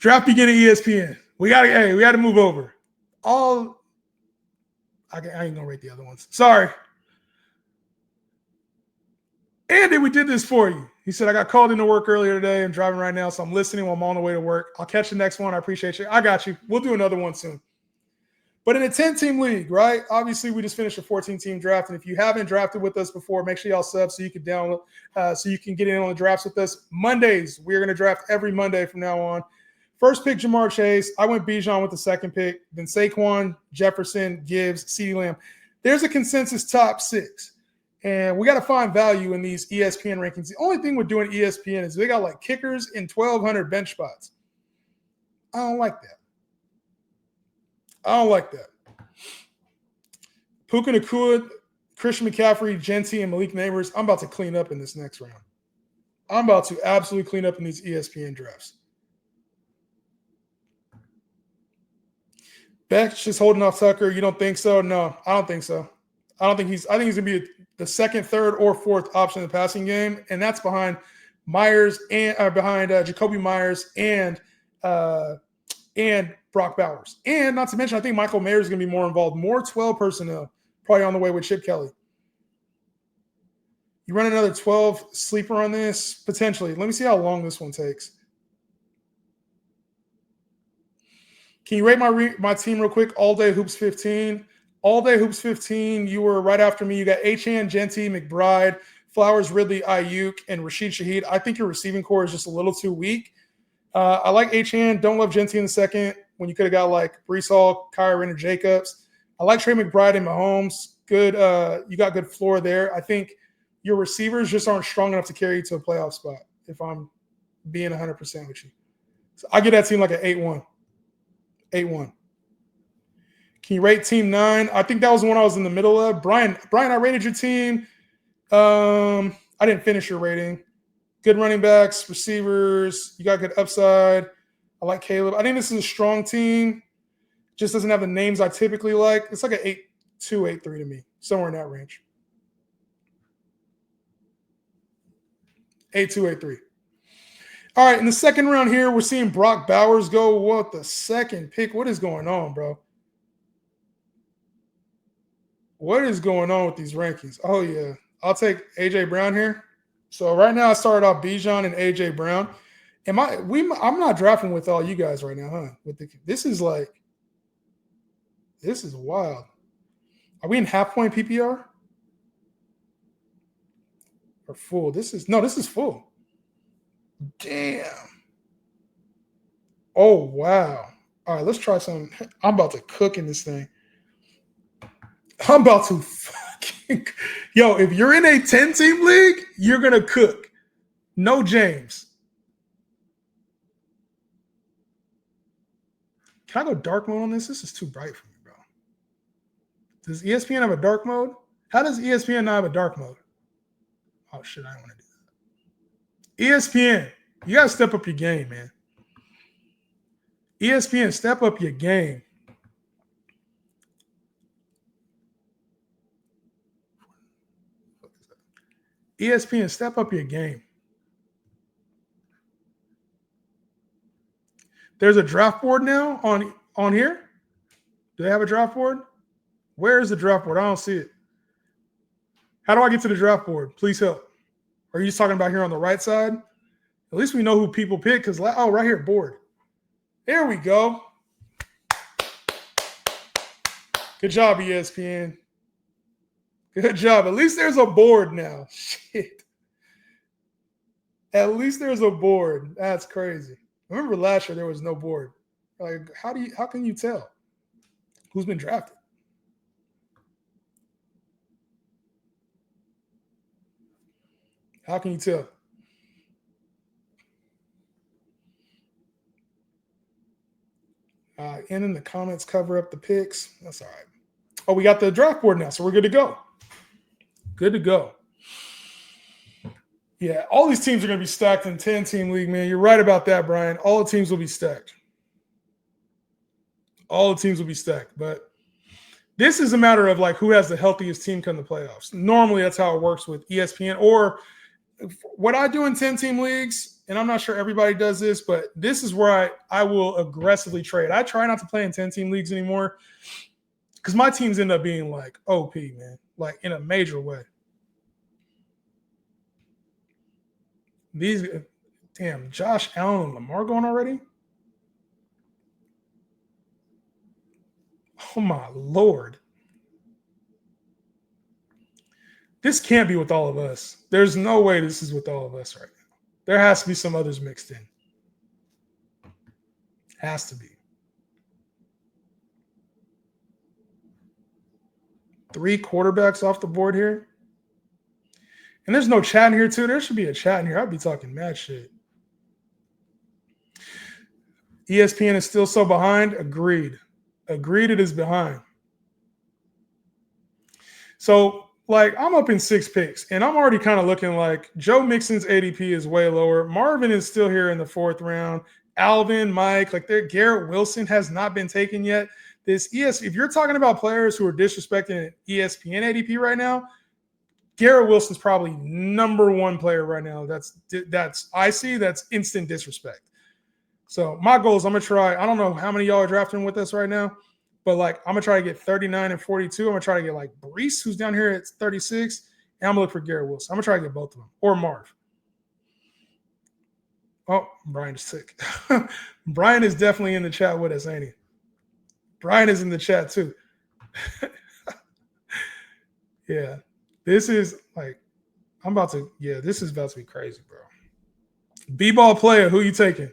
Draft beginning ESPN. We got to move over. I ain't gonna rate the other ones. Sorry. Andy, we did this for you. He said, I got called into work earlier today. I'm driving right now, so I'm listening while I'm on the way to work. I'll catch the next one. I appreciate you. I got you. We'll do another one soon. But in a 10-team league, right? Obviously, we just finished a 14-team draft. And if you haven't drafted with us before, make sure y'all sub so you can download, so you can get in on the drafts with us. Mondays, we're going to draft every Monday from now on. First pick, Jamar Chase. I went Bijan with the second pick. Then Saquon, Jefferson, Gibbs, CeeDee Lamb. There's a consensus top 6. And we got to find value in these ESPN rankings. The only thing with doing ESPN is they got like kickers in 1,200 bench spots. I don't like that. Puka Nacua, Christian McCaffrey, Gentry, and Malik Neighbors. I'm about to clean up in this next round. I'm about to absolutely clean up in these ESPN drafts. Beck's just holding off Tucker. You don't think so? No, I don't think so. I think he's going to be the second, third, or fourth option in the passing game, and that's behind Myers and behind Jacoby Myers and Brock Bowers. And not to mention, I think Michael Mayer is going to be more involved, more 12 personnel, probably on the way with Chip Kelly. You run another 12 sleeper on this? Potentially. Let me see how long this one takes. Can you rate my team real quick? All Day Hoops 15. All Day Hoops 15, you were right after me. You got Achane, Gentry, McBride, Flowers, Ridley, Ayuk, and Rashid Shaheed. I think your receiving core is just a little too weak. I like Achane. Don't love Gentry in the second when you could have got like Breece Hall, Kyron, or Jacobs. I like Trey McBride and Mahomes. Good. You got good floor there. I think your receivers just aren't strong enough to carry you to a playoff spot, if I'm being 100% with you. So I get that team like an 8-1. 8-1. Can you rate team 9? I think that was the one I was in the middle of. Brian, I rated your team. I didn't finish your rating. Good running backs, receivers. You got good upside. I like Caleb. I think this is a strong team. Just doesn't have the names I typically like. It's like an 8-2, 8-3 to me. Somewhere in that range. 8-2, 8-3. All right, in the second round here, we're seeing Brock Bowers go. What the second pick? What is going on, bro? What is going on with these rankings? Oh, yeah. I'll take A.J. Brown here. So right now I started off Bijan and A.J. Brown. I'm not drafting with all you guys right now, huh? This is wild. Are we in half-point PPR? Or full? This is full. Damn. Oh, wow. All right, let's try something. I'm about to cook in this thing. I'm about to fucking – yo, if you're in a 10-team league, you're going to cook. No James. Can I go dark mode on this? This is too bright for me, bro. Does ESPN have a dark mode? How does ESPN not have a dark mode? Oh, shit, I don't want to do that. ESPN, you got to step up your game, man. ESPN, step up your game. ESPN, step up your game. There's a draft board now on here. Do they have a draft board? Where is the draft board? I don't see it. How do I get to the draft board? Please help. Are you just talking about here on the right side? At least we know who people pick because, oh, right here, board. There we go. Good job, ESPN. Good job. At least there's a board now. Shit. At least there's a board. That's crazy. Remember last year there was no board. Like, how can you tell who's been drafted? How can you tell? And in the comments, cover up the picks. That's all right. Oh, we got the draft board now, so we're good to go. Good to go. Yeah, all these teams are going to be stacked in 10-team league, man. You're right about that, Brian. All the teams will be stacked. All the teams will be stacked. But this is a matter of, like, who has the healthiest team come to playoffs. Normally, that's how it works with ESPN. Or what I do in 10-team leagues, and I'm not sure everybody does this, but this is where I will aggressively trade. I try not to play in 10-team leagues anymore because my teams end up being like OP, man, like in a major way. These, damn, Josh Allen and Lamar going already? Oh my Lord. This can't be with all of us. There's no way this is with all of us right now. There has to be some others mixed in. Has to be. 3 quarterbacks off the board here. And there's no chat in here, too. There should be a chat in here. I'd be talking mad shit. ESPN is still so behind. Agreed. Agreed, it is behind. So, like, I'm up in 6 picks, and I'm already kind of looking like Joe Mixon's ADP is way lower. Marvin is still here in the 4th round. Alvin, Mike, like, Garrett Wilson has not been taken yet. If you're talking about players who are disrespecting ESPN ADP right now, Garrett Wilson's probably number 1 player right now. That's instant disrespect. So my goal is I'm gonna try. I don't know how many y'all are drafting with us right now, but like I'm gonna try to get 39 and 42. I'm gonna try to get like Brees, who's down here at 36, and I'm gonna look for Garrett Wilson. I'm gonna try to get both of them or Marv. Oh, Brian is sick. Brian is definitely in the chat with us, ain't he? Brian is in the chat too. Yeah, this is like this is about to be crazy, bro. B-ball player, who you taking?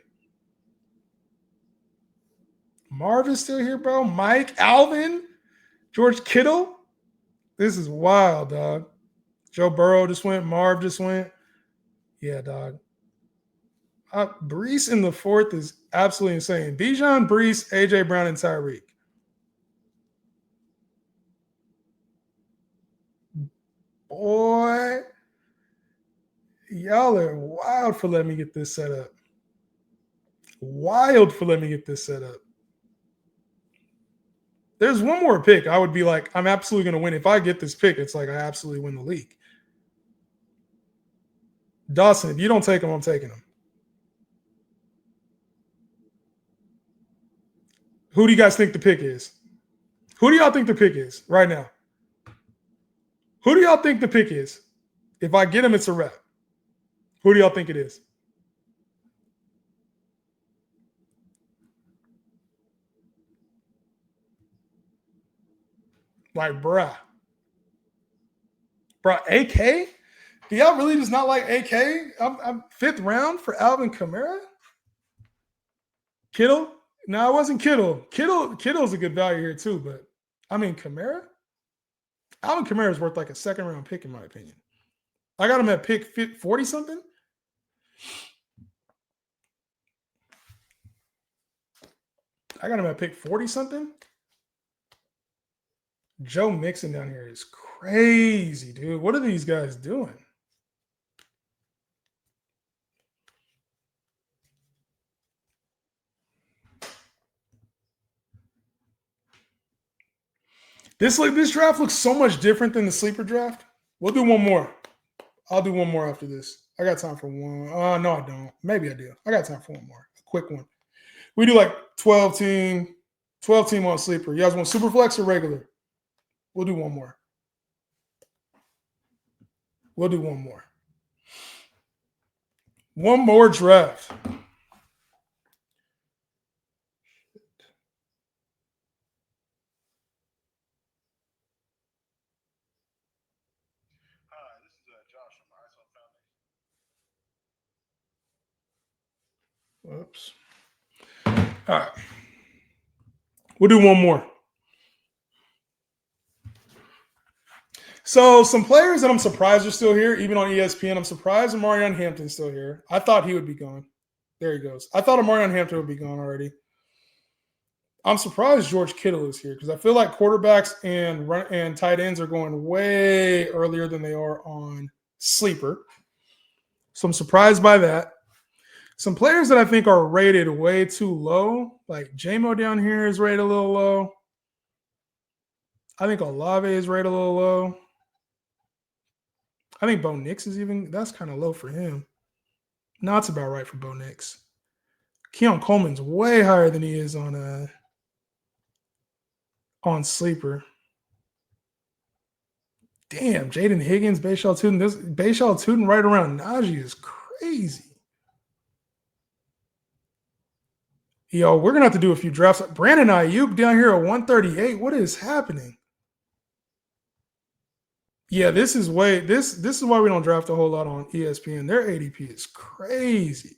Marv is still here, bro. Mike, Alvin, George Kittle. This is wild, dog. Joe Burrow just went. Marv just went. Yeah, dog. Brees in the 4th is absolutely insane. Bijan, Brees, AJ Brown, and Tyreek. Boy, y'all are wild for letting me get this set up. Wild for letting me get this set up. There's one more pick. I would be like, I'm absolutely going to win. If I get this pick, it's like I absolutely win the league. Dawson, if you don't take him, I'm taking him. Who do you guys think the pick is? Who do y'all think the pick is right now? Who do y'all think the pick is? If I get him, it's a wrap. Who do y'all think it is? Like, bruh, AK? Do y'all really just not like AK? I'm 5th round for Alvin Kamara? Kittle? No, it wasn't Kittle. Kittle's a good value here too, but I mean Kamara? Alvin Kamara is worth like a 2nd round pick in my opinion. I got him at pick 40 something. I got him at pick 40 something. Joe Mixon down here is crazy, dude. What are these guys doing? This draft looks so much different than the sleeper draft. We'll do one more. I'll do one more after this. I got time for one. No, I don't. Maybe I do. I got time for one more. A quick one. We do like 12 team on sleeper. You guys want super flex or regular? We'll do one more. We'll do one more. One more draft. This is Josh from the ISO Foundation. Whoops. All right. We'll do one more. So some players that I'm surprised are still here, even on ESPN. I'm surprised Amarion Hampton's still here. I thought he would be gone. There he goes. I thought Amarion Hampton would be gone already. I'm surprised George Kittle is here because I feel like quarterbacks and tight ends are going way earlier than they are on sleeper. So I'm surprised by that. Some players that I think are rated way too low, like J-Mo down here is rated a little low. I think Olave is rated a little low. I think Bo Nix is that's kind of low for him. No, that's about right for Bo Nix. Keon Coleman's way higher than he is on Sleeper. Damn, Jaden Higgins, Bayshall Tootin. This Bayshall Tootin right around Najee is crazy. Yo, we're gonna have to do a few drafts. Brandon Ayuk down here at 138. What is happening? Yeah, this is why we don't draft a whole lot on ESPN. Their ADP is crazy.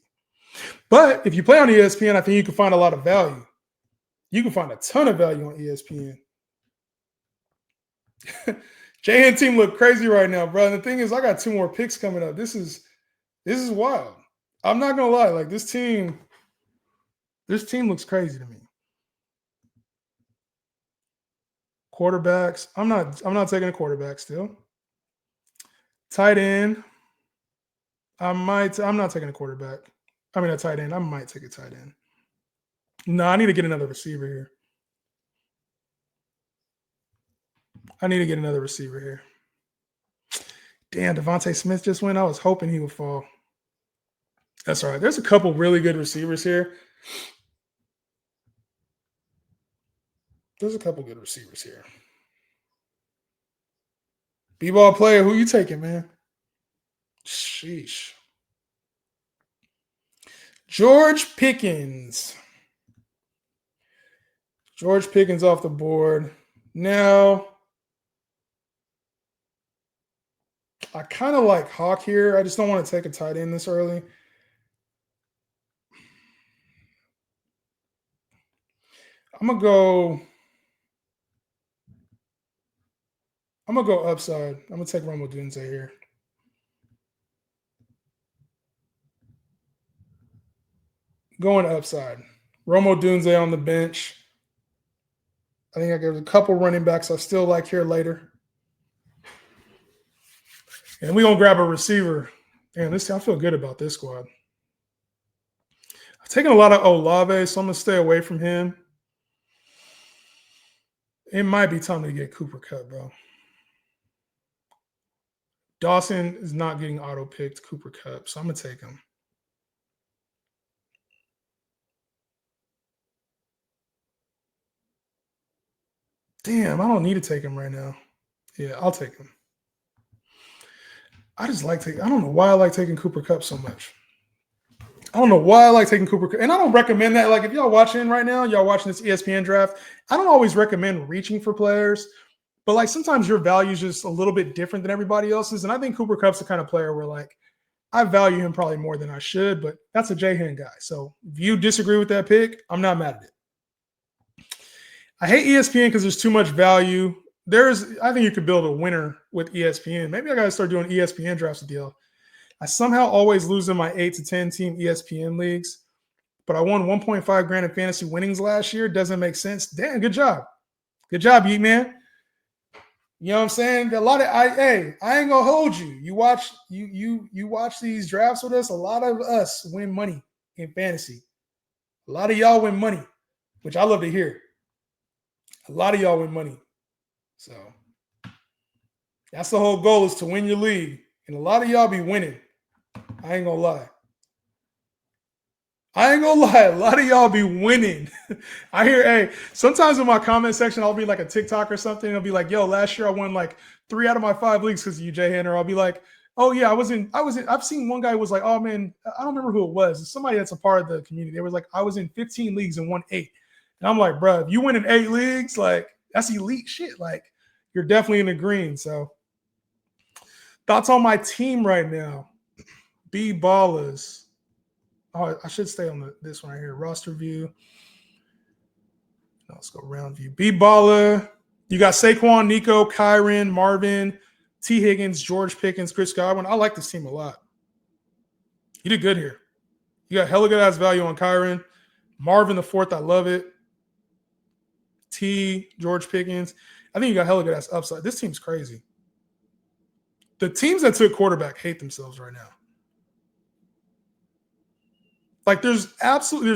But if you play on ESPN, I think you can find a lot of value. You can find a ton of value on ESPN. JN team look crazy right now, bro. And the thing is, I got 2 more picks coming up. This is wild. I'm not gonna lie. Like this team looks crazy to me. Quarterbacks. I'm not taking a quarterback still. Tight end. I'm not taking a quarterback. I mean a tight end. I might take a tight end. No, I need to get another receiver here. Damn, Devontae Smith just went. I was hoping he would fall. That's all right. There's a couple really good receivers here. B-ball player, who you taking, man? Sheesh. George Pickens. George Pickens off the board. Now, I kind of like Hawk here. I just don't want to take a tight end this early. I'm gonna go upside. I'm gonna take Romo Dunze here. Going upside. Romo Dunze on the bench. I think I got a couple running backs I still like here later. And we're gonna grab a receiver. Man, I feel good about this squad. I've taken a lot of Olave, so I'm gonna stay away from him. It might be time to get Cooper Kupp, bro. Dawson is not getting auto-picked Cooper Kupp, so I'm going to take him. Damn, I don't need to take him right now. Yeah, I'll take him. I don't know why I like taking Cooper Kupp so much. I don't know why I like taking Cooper Kupp. And I don't recommend that. Like, if y'all watching right now, y'all watching this ESPN draft, I don't always recommend reaching for players. But, like, sometimes your value is just a little bit different than everybody else's. And I think Cooper Kupp's the kind of player where, like, I value him probably more than I should. But that's a J-Hen guy. So if you disagree with that pick, I'm not mad at it. I hate ESPN because there's too much value. I think you could build a winner with ESPN. Maybe I got to start doing ESPN drafts with y'all. I somehow always lose in my 8 to 10 team ESPN leagues, but I won 1.5 grand in fantasy winnings last year. Doesn't make sense. Damn, good job. Good job, Yeet Man. You know what I'm saying? I ain't gonna hold you. You watch these drafts with us. A lot of us win money in fantasy. A lot of y'all win money, which I love to hear. A lot of y'all win money. So that's the whole goal, is to win your league. And a lot of y'all be winning. I ain't gonna lie. A lot of y'all be winning. I hear, sometimes in my comment section, I'll be like a TikTok or something. And I'll be like, yo, last year I won like 3 out of my 5 leagues because of you, Jay Hanner. I'll be like, oh yeah, I've seen one guy who was like, oh man, I don't remember who it was. Somebody that's a part of the community. They was like, I was in 15 leagues and won 8. And I'm like, bro, if you win in 8 leagues, like, that's elite shit. Like, you're definitely in the green. So thoughts on my team right now. B Ballers. Oh, I should stay on this one right here. Roster view. Let's go round view. B Baller. You got Saquon, Nico, Kyron, Marvin, T. Higgins, George Pickens, Chris Godwin. I like this team a lot. You did good here. You got hella good ass value on Kyron. Marvin the fourth, I love it. T, George Pickens. I think you got hella good ass upside. This team's crazy. The teams that took quarterback hate themselves right now. Like, there's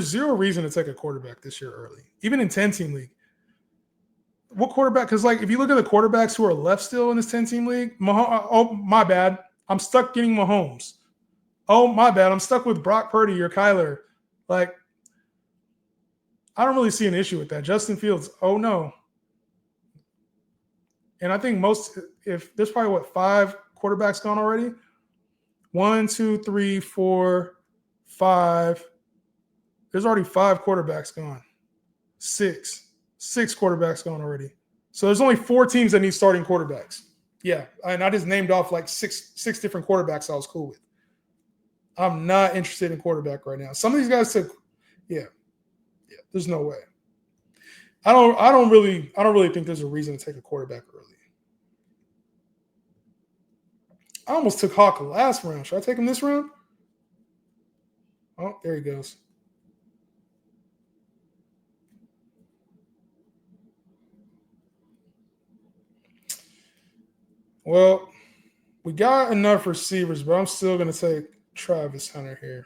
zero reason to take a quarterback this year early, even in 10-team league. What quarterback? Because, like, if you look at the quarterbacks who are left still in this 10-team league, Mahomes, oh, my bad. I'm stuck getting Mahomes. Oh, my bad. I'm stuck with Brock Purdy or Kyler. Like, I don't really see an issue with that. Justin Fields, oh no. And I think if there's probably 5 quarterbacks gone already. 1, 2, 3, 4, 5. There's already 5 quarterbacks gone. 6 quarterbacks gone already. So there's only 4 teams that need starting quarterbacks. Yeah, and I just named off like six different quarterbacks I was cool with. I'm not interested in quarterback right now. Some of these guys took, yeah. There's no way. I don't really think there's a reason to take a quarterback early. I almost took Hawk last round. Should I take him this round? Oh, there he goes. Well, we got enough receivers, but I'm still going to take Travis Hunter here.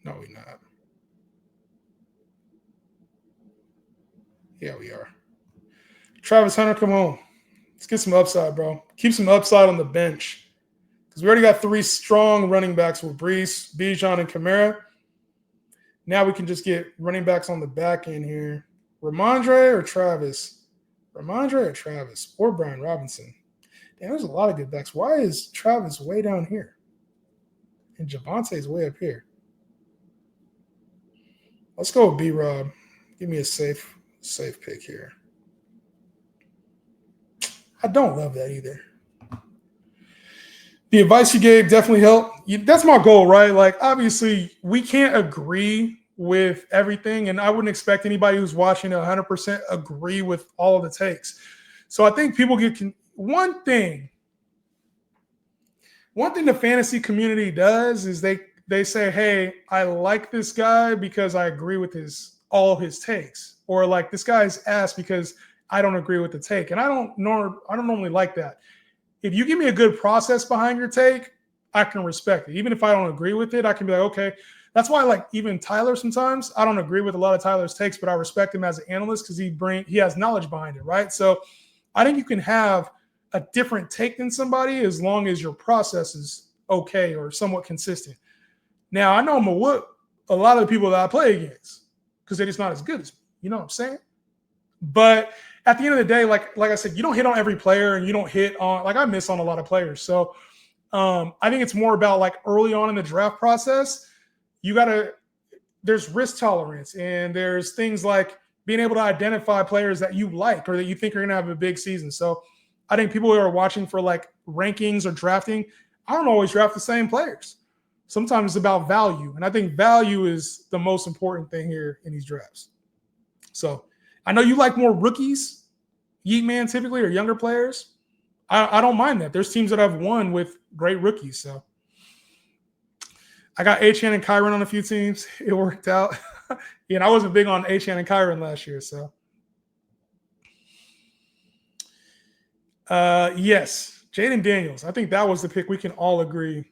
No, we're not. Yeah, we are. Travis Hunter, come on. Let's get some upside, bro. Keep some upside on the bench. Because we already got 3 strong running backs with Brees, Bijan, and Kamara. Now we can just get running backs on the back end here. Ramondre or Travis? Ramondre or Travis? Or Brian Robinson? Damn, there's a lot of good backs. Why is Travis way down here? And Javonte's way up here. Let's go with B-Rob. Give me a safe pick here. I don't love that either. The advice you gave definitely helped. That's my goal, right? Like, obviously, we can't agree with everything, and I wouldn't expect anybody who's watching to 100% agree with all of the takes. So I think people get one thing the fantasy community does is they say, hey, I like this guy because I agree with all his takes, or like this guy's ass because I don't agree with the take. And I don't normally like that. If you give me a good process behind your take, I can respect it. Even if I don't agree with it, I can be like, okay. That's why, like, even Tyler sometimes, I don't agree with a lot of Tyler's takes, but I respect him as an analyst because he has knowledge behind it, right? So I think you can have a different take than somebody as long as your process is okay or somewhat consistent. Now, I know I'm going to whoop a lot of the people that I play against because they're just not as good as me. You know what I'm saying? But at the end of the day, like I said, you don't hit on every player and you don't hit on – like I miss on a lot of players. So I think it's more about like early on in the draft process, there's risk tolerance and there's things like being able to identify players that you like or that you think are going to have a big season. So I think people who are watching for like rankings or drafting, I don't always draft the same players. Sometimes it's about value. And I think value is the most important thing here in these drafts. So I know you like more rookies, Yeet Man typically, or younger players. I don't mind that. There's teams that have won with great rookies. So I got Achane and Kyron on a few teams. It worked out. And I wasn't big on Achane and Kyron last year. So yes, Jaden Daniels. I think that was the pick we can all agree.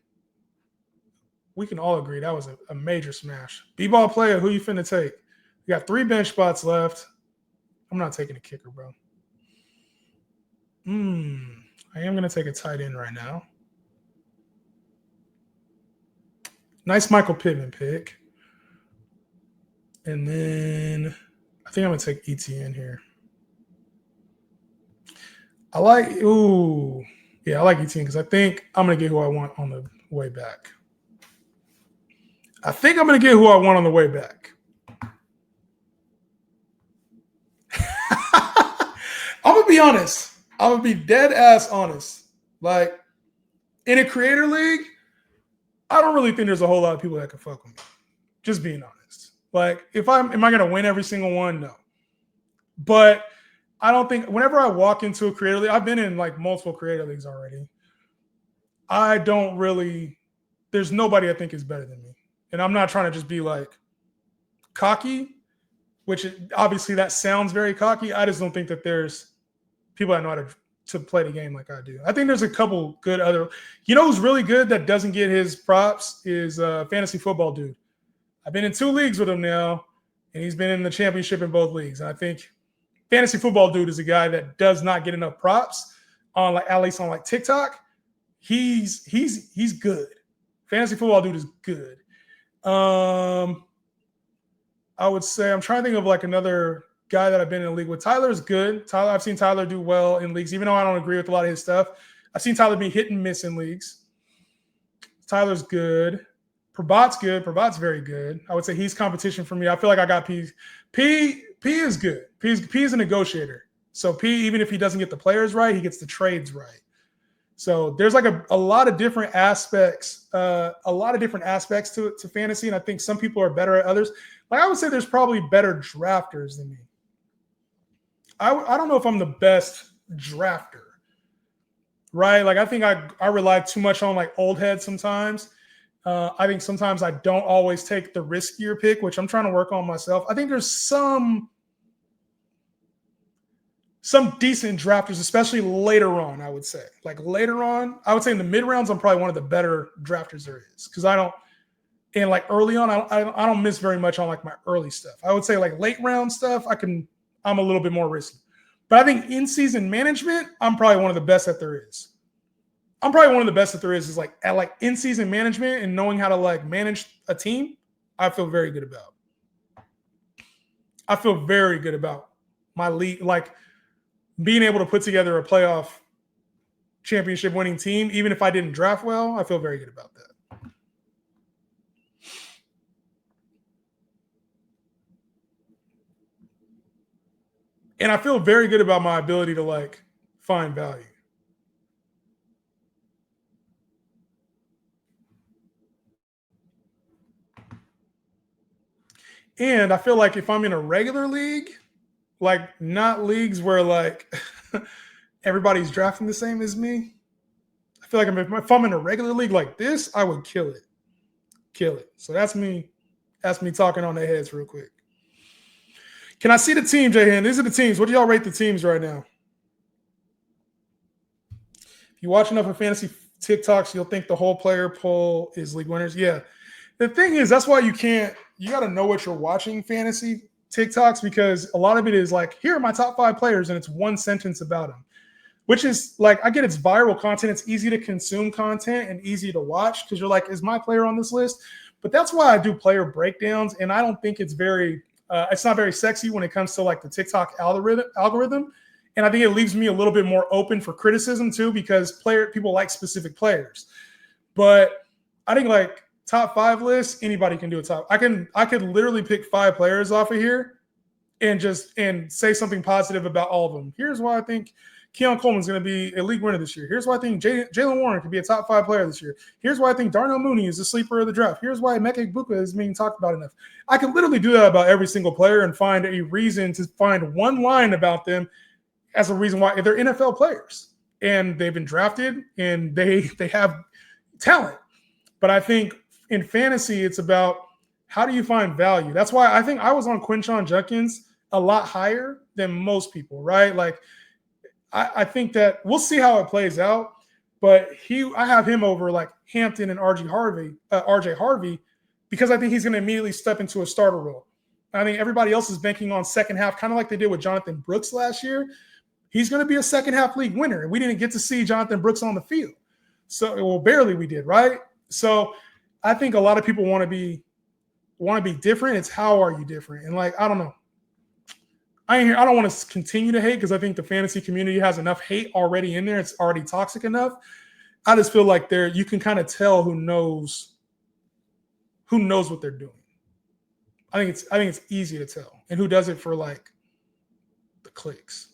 That was a major smash. B-ball player, who you finna take? You got 3 bench spots left. I'm not taking a kicker, bro. I am going to take a tight end right now. Nice Michael Pittman pick. And then I think I'm going to take ETN here. I like ETN because I think I'm going to get who I want on the way back. I'm going to be honest. I'm going to be dead ass honest. Like, in a creator league, I don't really think there's a whole lot of people that can fuck with me. Just being honest. Like, am I going to win every single one? No. But I don't think, whenever I walk into a creator league, I've been in like multiple creator leagues already. There's nobody I think is better than me. And I'm not trying to just be like cocky, which obviously that sounds very cocky. I just don't think that there's people that know how to play the game like I do. I think there's a couple good other. You know who's really good that doesn't get his props is fantasy football dude. I've been in 2 leagues with him now, and he's been in the championship in both leagues. And I think fantasy football dude is a guy that does not get enough props on like at least on like TikTok, he's good. Fantasy football dude is good. I would say I'm trying to think of like another guy that I've been in a league with. Tyler's good. I've seen Tyler do well in leagues, even though I don't agree with a lot of his stuff. I've seen Tyler be hit and miss in leagues. Tyler's good. Prabat's good. Prabat's very good. I would say he's competition for me. I feel like I got P. P is good. P is a negotiator. So P, even if he doesn't get the players right, he gets the trades right. So there's like a lot of different aspects, to fantasy, and I think some people are better at others. Like I would say, there's probably better drafters than me. I don't know if I'm the best drafter, right? Like I think I rely too much on like old heads sometimes. I think sometimes I don't always take the riskier pick, which I'm trying to work on myself. I think there's some decent drafters, especially later on, I would say. Like later on, I would say in the mid rounds, I'm probably one of the better drafters there is. Because and like early on, I don't miss very much on like my early stuff. I would say like late round stuff, I'm a little bit more risky. But I think in-season management, I'm probably one of the best that there is. Is like at like in-season management and knowing how to like manage a team, I feel very good about. I feel very good about my league, like being able to put together a playoff championship winning team, even if I didn't draft well. I feel very good about that. And I feel very good about my ability to like find value. And I feel like if I'm in a regular league, like not leagues where like everybody's drafting the same as me, I feel like if I'm in a regular league like this, I would kill it. So that's me talking on their heads real quick. Can I see the team, J-Han? These are the teams. What do y'all rate the teams right now? If you watch enough of fantasy TikToks, you'll think the whole player poll is league winners. Yeah. The thing is, that's why you got to know what you're watching fantasy TikToks, because a lot of it is like, here are my top 5 players, and it's one sentence about them, which is like, I get it's viral content. It's easy to consume content and easy to watch because you're like, is my player on this list? But that's why I do player breakdowns, and I don't think it's not very sexy when it comes to like the TikTok algorithm. And I think it leaves me a little bit more open for criticism too, because people like specific players. But I think like top 5 lists, anybody can do a top. I could literally pick 5 players off of here and say something positive about all of them. Here's why I think Keon Coleman's going to be a league winner this year. Here's why I think Jalen Warren could be a top 5 player this year. Here's why I think Darnell Mooney is the sleeper of the draft. Here's why Emeka Egbuka is being talked about enough. I can literally do that about every single player and find a reason to find one line about them as a reason why they're NFL players and they've been drafted and they have talent. But I think in fantasy, it's about how do you find value? That's why I think I was on Quinshon Judkins a lot higher than most people, right? Like, I think that we'll see how it plays out, but I have him over like Hampton and RJ Harvey, because I think he's going to immediately step into a starter role. I think everybody else is banking on second half, kind of like they did with Jonathan Brooks last year. He's going to be a second half league winner, and we didn't get to see Jonathan Brooks on the field. So, well, barely we did, right? So I think a lot of people want to be different. It's how are you different? And like, I don't know. I don't want to continue to hate because I think the fantasy community has enough hate already in there. It's already toxic enough. I just feel like you can kind of tell who knows what they're doing. I think it's easy to tell, and who does it for like the clicks.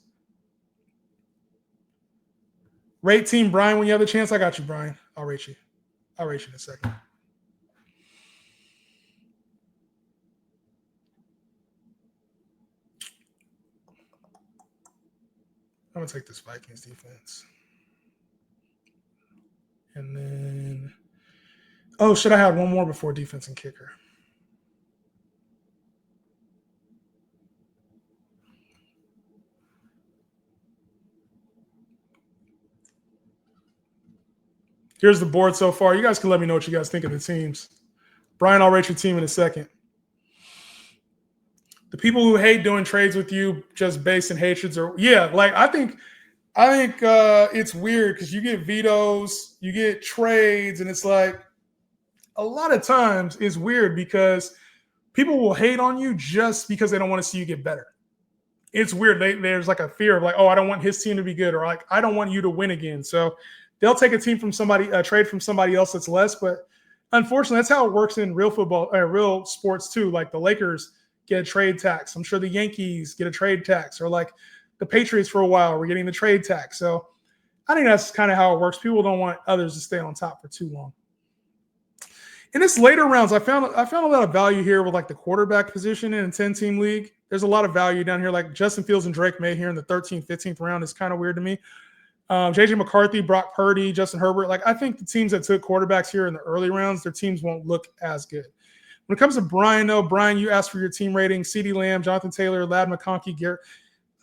Rate team Brian when you have the chance. I got you, Brian. I'll rate you in a second. I'm going to take this Vikings defense. And then, should I have one more before defense and kicker? Here's the board so far. You guys can let me know what you guys think of the teams. Brian, I'll rate your team in a second. The people who hate doing trades with you just based in hatreds I think I think it's weird because you get vetoes, you get trades, and it's like a lot of times it's weird because people will hate on you just because they don't want to see you get better. It's weird. There's like a fear of like, oh, I don't want his team to be good, or like, I don't want you to win again. So they'll take a team from somebody, a trade from somebody else that's less. But unfortunately, that's how it works in real football, real sports too. Like the Lakers get a trade tax. I'm sure the Yankees get a trade tax, or like the Patriots for a while we're getting the trade tax. So I think that's kind of how it works. People don't want others to stay on top for too long. In this later rounds, I found a lot of value here with like the quarterback position in a 10-team league. There's a lot of value down here, like Justin Fields and Drake May here in the 13th, 15th round is kind of weird to me. JJ McCarthy, Brock Purdy, Justin Herbert. Like I think the teams that took quarterbacks here in the early rounds, their teams won't look as good. When it comes to Brian, though, Brian, you asked for your team rating. CeeDee Lamb, Jonathan Taylor, Ladd McConkey, Garrett.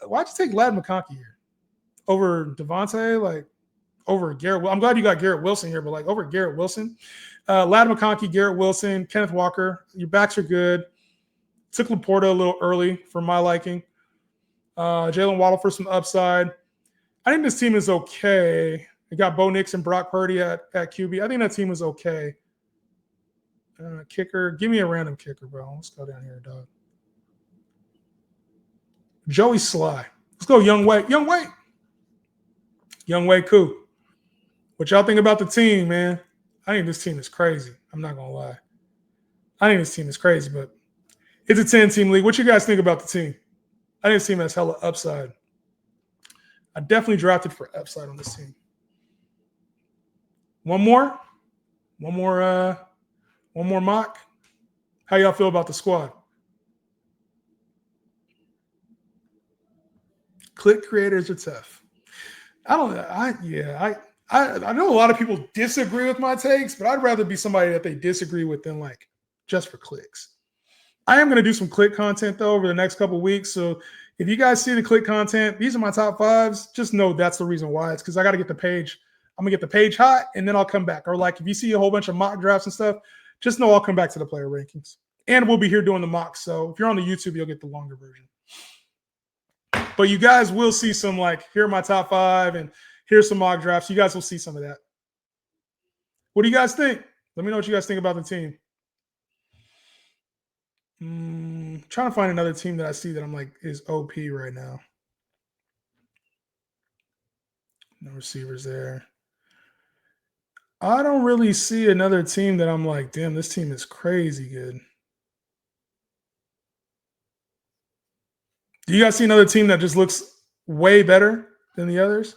Why'd you take Ladd McConkey here over Devontae? Like over Garrett. I'm glad you got Garrett Wilson here, but like over Garrett Wilson. Ladd McConkey, Garrett Wilson, Kenneth Walker. Your backs are good. Took Laporta a little early for my liking. Jalen Waddle for some upside. I think this team is okay. You got Bo Nix and Brock Purdy at QB. I think that team is okay. Kicker. Give me a random kicker, bro. Let's go down here, dog. Joey Sly. Let's go Young Wei. Young Wei. Young Wei Koo. What y'all think about the team, man? I think this team is crazy. I'm not going to lie. I think this team is crazy, but it's a 10-team league. What you guys think about the team? I think this team has hella upside. I definitely drafted for upside on this team. One more mock. How y'all feel about the squad? Click creators are tough. I don't know. I know a lot of people disagree with my takes, but I'd rather be somebody that they disagree with than like just for clicks. I am going to do some click content though over the next couple of weeks. So if you guys see the click content, these are my top fives. Just know that's the reason why. It's because I got to get the page. I'm going to get the page hot and then I'll come back. Or like if you see a whole bunch of mock drafts and stuff, just know I'll come back to the player rankings. And we'll be here doing the mocks. So if you're on the YouTube, you'll get the longer version. But you guys will see some like, here are my top five and here's some mock drafts. You guys will see some of that. What do you guys think? Let me know what you guys think about the team. Trying to find another team that I see that I'm like is OP right now. No receivers there. I don't really see another team that I'm like, damn, this team is crazy good. Do you guys see another team that just looks way better than the others?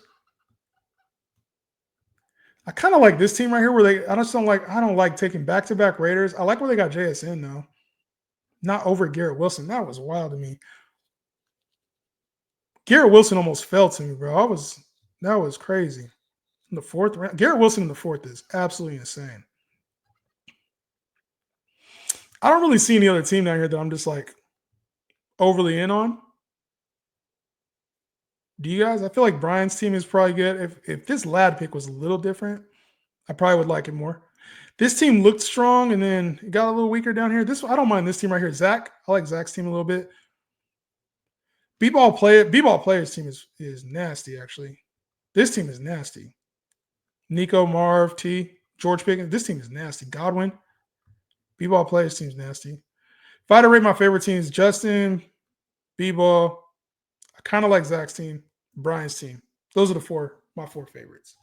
I kind of like this team right here where I don't like taking back-to-back Raiders. I like where they got JSN though. Not over Garrett Wilson. That was wild to me. Garrett Wilson almost fell to me, bro. That was crazy. In the fourth round. Garrett Wilson in the fourth is absolutely insane. I don't really see any other team down here that I'm just like overly in on. Do you guys? I feel like Brian's team is probably good. If this Ladd pick was a little different, I probably would like it more. This team looked strong and then it got a little weaker down here. I don't mind this team right here. Zach, I like Zach's team a little bit. B-ball players team is nasty, actually. This team is nasty. Nico, Marv, T, George Pickens. This team is nasty. Godwin. B-ball players team's nasty. If I had to rate my favorite teams, Justin, B-ball. I kind of like Zach's team, Brian's team. Those are my four favorites.